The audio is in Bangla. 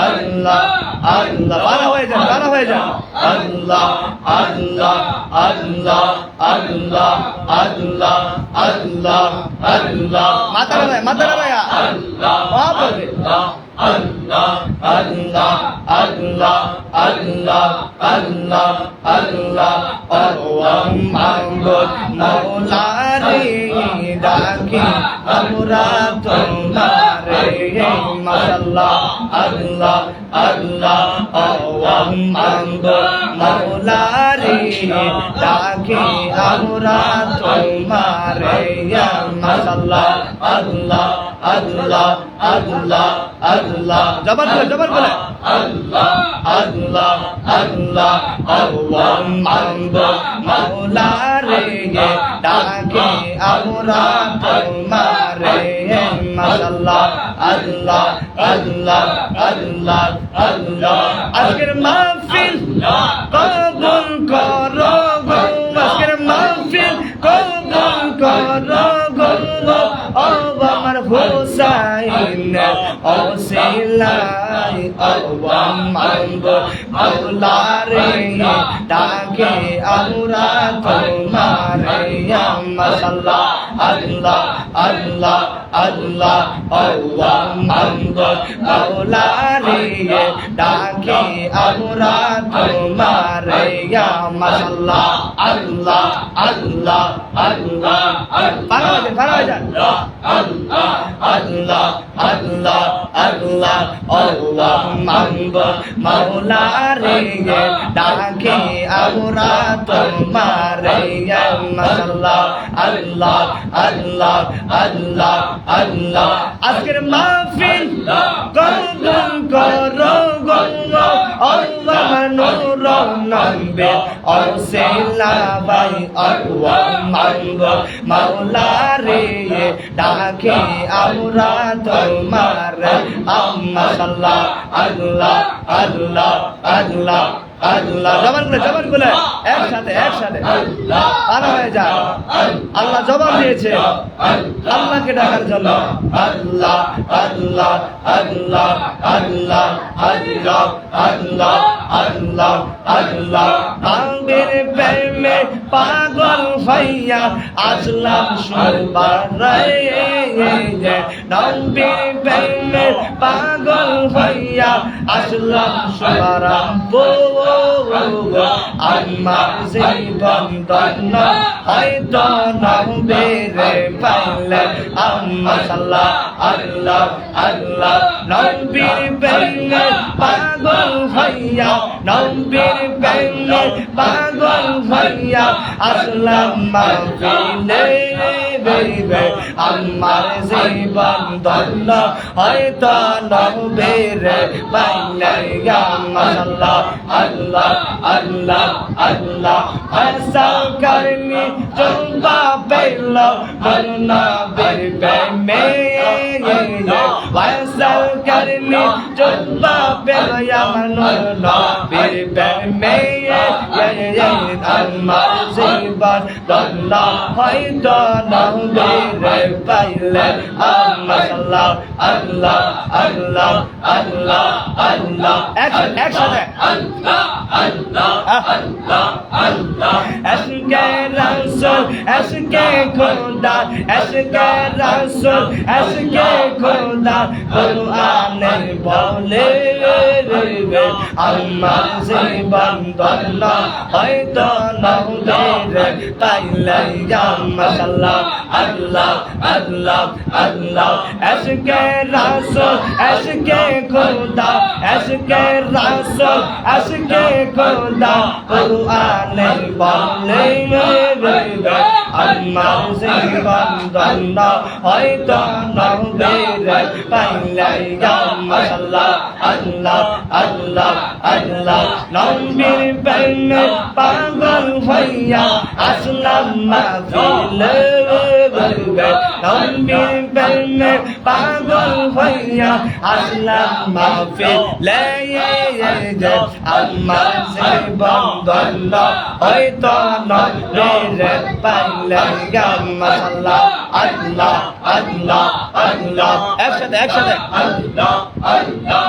আল্লাহ আল্লাহ বাড়া হয়ে যান আল্লাহ আল্লাহ আল্লাহ আল্লাহ আল্লাহ আল্লাহ আল্লাহ মাথা ভাইয়া আল্লাহ আল্লাহ আল্লাহ আল্লাহ আল্লাহ আল্লাহ আল্লাহ আল্লাহ আল্লাহ মাবুদ মওলা রে ডাকি আমরা তোমারে মাশাআল্লাহ আল্লাহ আল্লাহ আল্লাহ মাবুদ মওলা রে ডাকি আমরা তোমারে মাশাআল্লাহ আল্লাহ আল্লাহ আল্লাহ আল্লাহ জবান বলে আল্লাহ আল্লাহ আল্লাহ আল্লাহ মাবুদ মওলা রে ডাকে আমরা তোমারে মাশাআল্লাহ আল্লাহ আল্লাহ আল্লাহ আল্লাহ আজকের মাহফিল কবুল করো গো আজকের মাহফিল কবুল করো গো ও আমার হুসাইন ও সিলাই আল্লাহ মাবুদ মওলা রে ডাকে আমরা তোমারে মাশাআল্লাহ আল্লাহ আল্লাহ আল্লাহ আল্লাহ মাবুদ মওলা রে ডাকে আমরা তোমারে মাশাআল্লাহ আল্লাহ আল্লাহ আল্লাহ পারা হয়ে যান আল্লাহ আল্লাহ আল্লাহ আল্লাহ আল্লাহ মাবুদ মওলা রে ডাকে আমরা তোমারে মাশাআল্লাহ আল্লাহ আল্লাহ আল্লাহ আল্লাহ আজকের মাহফিল কবুল করো গো আল্লাহ নূর নবী ওসিলা ভাই আল্লাহ মাবুদ মওলা রে ডাকে আমরা তোমারে মাশাআল্লাহ আল্লাহ আল্লাহ আল্লাহ আল্লাহ জবান গুলো একসাথে পারা হয়ে যায় আল্লাহ জবাব দিয়েছে আল্লাহকে ডাকার জন্য আল্লাহ আল্লাহ আল্লাহ আল্লাহ আল্লাহ আল্লাহ আল্লাহ আল্লাহ আম্বের প্রেমে পাগল হইয়া আসলাম সুবারে নবীর প্রেমে পাগল হইয়া আসলাম সুবারা আমার জীবন ধন্য হয়তো নবীর পাইলে মাশাআল্লাহ আল্লাহ আল্লাহ নবীর প্রেমে পাগল হইয়া নবীর প্রেমে পাগল হইয়া আসলাম মাহফিলে বেবে আমার জীবন ধন্য হয়তো নবীর পাইলে মাশাআল্লাহ আল্লাহ আল্লাহ আল্লাহ হাসান করনি চুম্বা পেল মরনা বেবে মে হাসান করনি চুম্বা পেল মরনা বেবে মে আমার জীবন ধন্য হয়তো নবীর পাইলে মাশাআল্লাহ আল্লাহ আল্লাহ আল্লাহ আল্লাহ একসাথে আল্লাহ আল্লাহ আল্লাহ আল্লাহ এসকে রাসূল এসকে খোদা এসকে রাসূল এসকে খোদা কুরআনে বলে রে আমার জীবন ধন্য হয়তো নবীর পাইলে মাশাআল্লাহ আল্লাহ আল্লাহ আল্লাহ এসকে রাসূল এসকে খোদা এসকে রাসূল এসকে খোদা কুরআনে বলে রে আমার জীবন ধন্য হয়তো নবীর পাইলে মাশাআল্লাহ আল্লাহ আল্লাহ আল্লাহ নবীর প্রেমে পাগল হইয়া আসলাম মাহফিলে নবীর প্রেমে পাগল হইয়া আসলাম মাহফিলে আমার জীবন ধন্য হয়তো নবীর পাইলে মাশাআল্লাহ আল্লাহ আল্লাহ আল্লাহ একসাথে আল্লাহ আল্লাহ